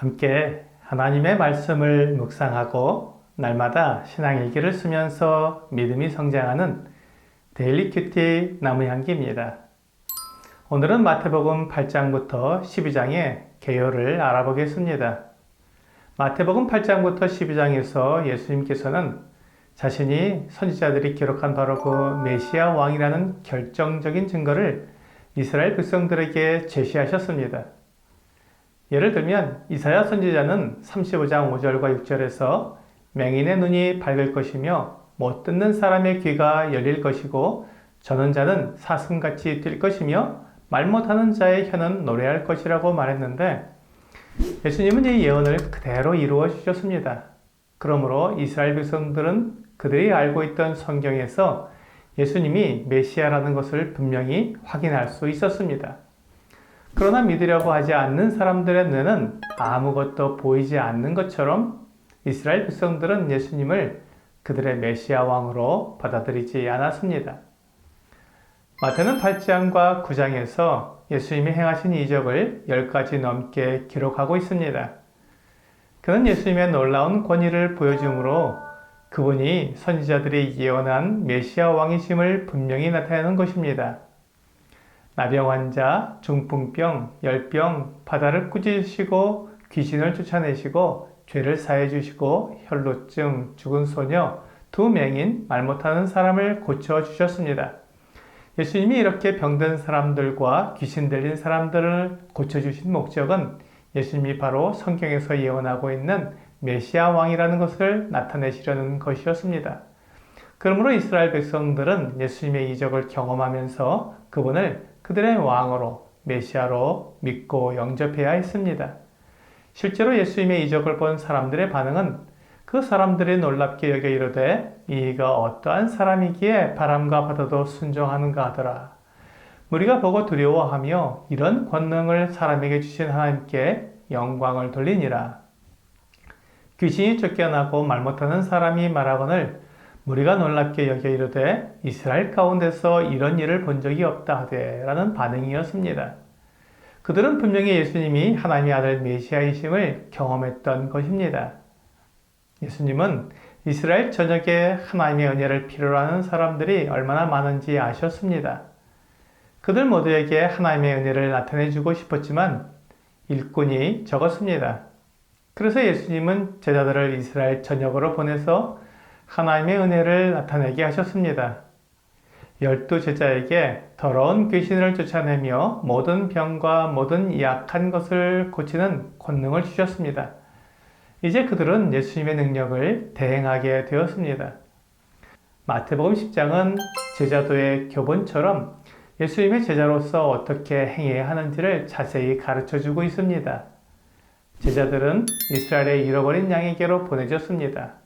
함께 하나님의 말씀을 묵상하고 날마다 신앙일기를 쓰면서 믿음이 성장하는 데일리 큐티 나무향기입니다. 오늘은 마태복음 8장부터 12장의 개요를 알아보겠습니다. 마태복음 8장부터 12장에서 예수님께서는 자신이 선지자들이 기록한 바로 그 메시아 왕이라는 결정적인 증거를 이스라엘 백성들에게 제시하셨습니다. 예를 들면 이사야 선지자는 35장 5절과 6절에서 맹인의 눈이 밝을 것이며 못 듣는 사람의 귀가 열릴 것이고 저는 자는 사슴같이 뛸 것이며 말 못하는 자의 혀는 노래할 것이라고 말했는데 예수님은 이 예언을 그대로 이루어 주셨습니다. 그러므로 이스라엘 백성들은 그들이 알고 있던 성경에서 예수님이 메시아라는 것을 분명히 확인할 수 있었습니다. 그러나 믿으려고 하지 않는 사람들의 뇌는 아무것도 보이지 않는 것처럼 이스라엘 백성들은 예수님을 그들의 메시아 왕으로 받아들이지 않았습니다. 마태는 8장과 9장에서 예수님이 행하신 이적을 10가지 넘게 기록하고 있습니다. 그는 예수님의 놀라운 권위를 보여주므로 그분이 선지자들이 예언한 메시아 왕이심을 분명히 나타내는 것입니다. 나병 환자, 중풍병, 열병, 바다를 꾸짖으시고 귀신을 쫓아내시고 죄를 사해 주시고 혈루증, 죽은 소녀, 두 맹인, 말 못하는 사람을 고쳐 주셨습니다. 예수님이 이렇게 병든 사람들과 귀신 들린 사람들을 고쳐주신 목적은 예수님이 바로 성경에서 예언하고 있는 메시아 왕이라는 것을 나타내시려는 것이었습니다. 그러므로 이스라엘 백성들은 예수님의 이적을 경험하면서 그분을 그들의 왕으로 메시아로 믿고 영접해야 했습니다. 실제로 예수님의 이적을 본 사람들의 반응은 그 사람들이 놀랍게 여겨 이르되 이가 어떠한 사람이기에 바람과 바다도 순종하는가 하더라. 우리가 보고 두려워하며 이런 권능을 사람에게 주신 하나님께 영광을 돌리니라. 귀신이 쫓겨나고 말 못하는 사람이 말하거늘 무리가 놀랍게 여겨 이르되 이스라엘 가운데서 이런 일을 본 적이 없다 하되 라는 반응이었습니다. 그들은 분명히 예수님이 하나님의 아들 메시아이심을 경험했던 것입니다. 예수님은 이스라엘 전역에 하나님의 은혜를 필요로 하는 사람들이 얼마나 많은지 아셨습니다. 그들 모두에게 하나님의 은혜를 나타내주고 싶었지만 일꾼이 적었습니다. 그래서 예수님은 제자들을 이스라엘 전역으로 보내서 하나님의 은혜를 나타내게 하셨습니다. 12제자에게 더러운 귀신을 쫓아내며 모든 병과 모든 약한 것을 고치는 권능을 주셨습니다. 이제 그들은 예수님의 능력을 대행하게 되었습니다. 마태복음 10장은 제자도의 교본처럼 예수님의 제자로서 어떻게 행해야 하는지를 자세히 가르쳐주고 있습니다. 제자들은 이스라엘의 잃어버린 양에게로 보내졌습니다.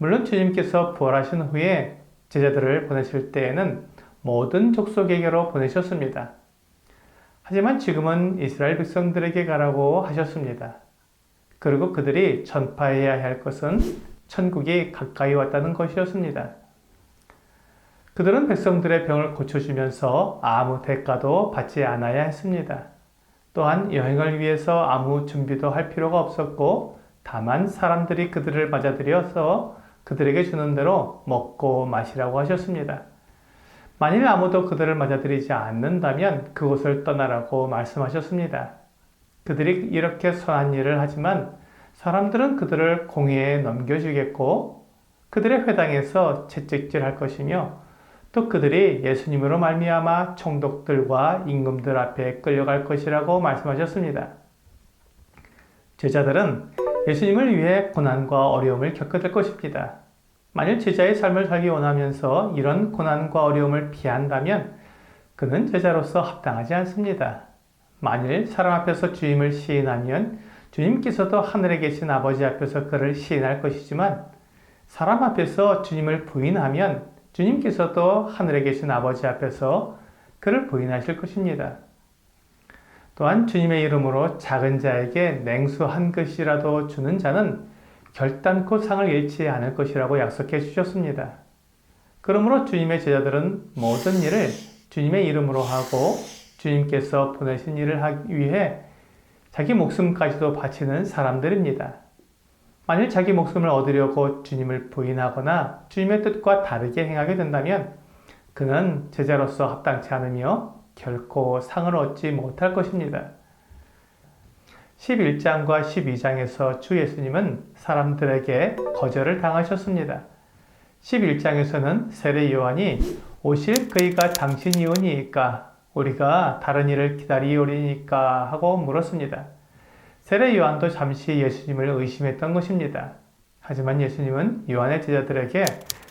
물론 주님께서 부활하신 후에 제자들을 보내실 때에는 모든 족속에게로 보내셨습니다. 하지만 지금은 이스라엘 백성들에게 가라고 하셨습니다. 그리고 그들이 전파해야 할 것은 천국이 가까이 왔다는 것이었습니다. 그들은 백성들의 병을 고쳐주면서 아무 대가도 받지 않아야 했습니다. 또한 여행을 위해서 아무 준비도 할 필요가 없었고 다만 사람들이 그들을 맞아들여서 그들에게 주는 대로 먹고 마시라고 하셨습니다. 만일 아무도 그들을 맞아들이지 않는다면 그곳을 떠나라고 말씀하셨습니다. 그들이 이렇게 선한 일을 하지만 사람들은 그들을 공회에 넘겨주겠고 그들의 회당에서 채찍질할 것이며 또 그들이 예수님으로 말미암아 총독들과 임금들 앞에 끌려갈 것이라고 말씀하셨습니다. 제자들은 예수님을 위해 고난과 어려움을 겪게 될 것입니다. 만일 제자의 삶을 살기 원하면서 이런 고난과 어려움을 피한다면 그는 제자로서 합당하지 않습니다. 만일 사람 앞에서 주임을 시인하면 주님께서도 하늘에 계신 아버지 앞에서 그를 시인할 것이지만 사람 앞에서 주님을 부인하면 주님께서도 하늘에 계신 아버지 앞에서 그를 부인하실 것입니다. 또한 주님의 이름으로 작은 자에게 냉수 한 그릇이라도 주는 자는 결단코 상을 잃지 않을 것이라고 약속해 주셨습니다. 그러므로 주님의 제자들은 모든 일을 주님의 이름으로 하고 주님께서 보내신 일을 하기 위해 자기 목숨까지도 바치는 사람들입니다. 만일 자기 목숨을 얻으려고 주님을 부인하거나 주님의 뜻과 다르게 행하게 된다면 그는 제자로서 합당치 않으며 결코 상을 얻지 못할 것입니다. 11장과 12장에서 주 예수님은 사람들에게 거절을 당하셨습니다. 11장에서는 세례 요한이 오실 그이가 당신이오니이까 우리가 다른 이를 기다리오리니까 하고 물었습니다. 세례 요한도 잠시 예수님을 의심했던 것입니다. 하지만 예수님은 요한의 제자들에게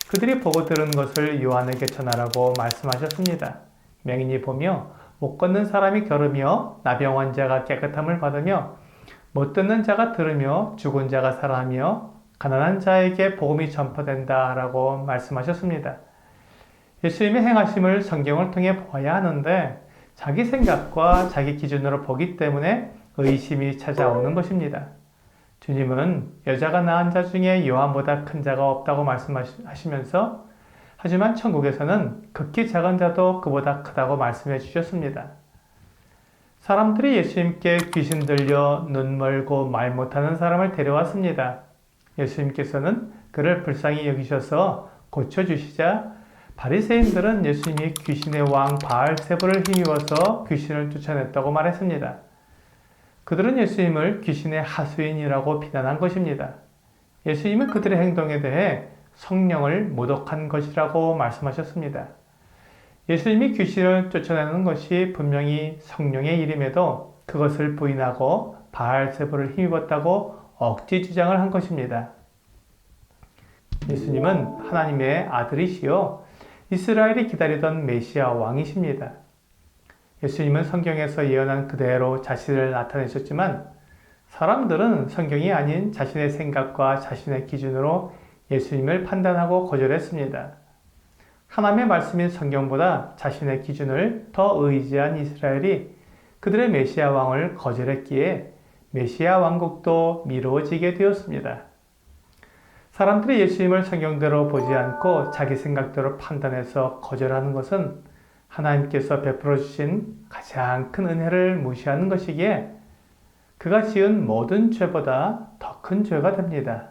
그들이 보고 들은 것을 요한에게 전하라고 말씀하셨습니다. 맹인이 보며 못 걷는 사람이 걸으며 나병 환자가 깨끗함을 받으며 못 듣는 자가 들으며 죽은 자가 살아나며 가난한 자에게 복음이 전파된다 라고 말씀하셨습니다. 예수님의 행하심을 성경을 통해 보아야 하는데 자기 생각과 자기 기준으로 보기 때문에 의심이 찾아오는 것입니다. 주님은 여자가 낳은 자 중에 요한보다 큰 자가 없다고 말씀하시면서 하지만 천국에서는 극히 작은 자도 그보다 크다고 말씀해 주셨습니다. 사람들이 예수님께 귀신 들려 눈 멀고 말 못하는 사람을 데려왔습니다. 예수님께서는 그를 불쌍히 여기셔서 고쳐주시자 바리새인들은 예수님이 귀신의 왕 바알세불을 힘입어서 귀신을 쫓아냈다고 말했습니다. 그들은 예수님을 귀신의 하수인이라고 비난한 것입니다. 예수님은 그들의 행동에 대해 성령을 모독한 것이라고 말씀하셨습니다. 예수님이 귀신을 쫓아내는 것이 분명히 성령의 일임에도 그것을 부인하고 바알세불을 힘입었다고 억지 주장을 한 것입니다. 예수님은 하나님의 아들이시요 이스라엘이 기다리던 메시아 왕이십니다. 예수님은 성경에서 예언한 그대로 자신을 나타내셨지만 사람들은 성경이 아닌 자신의 생각과 자신의 기준으로 예수님을 판단하고 거절했습니다. 하나님의 말씀인 성경보다 자신의 기준을 더 의지한 이스라엘이 그들의 메시아 왕을 거절했기에 메시아 왕국도 미루어지게 되었습니다. 사람들이 예수님을 성경대로 보지 않고 자기 생각대로 판단해서 거절하는 것은 하나님께서 베풀어 주신 가장 큰 은혜를 무시하는 것이기에 그가 지은 모든 죄보다 더 큰 죄가 됩니다.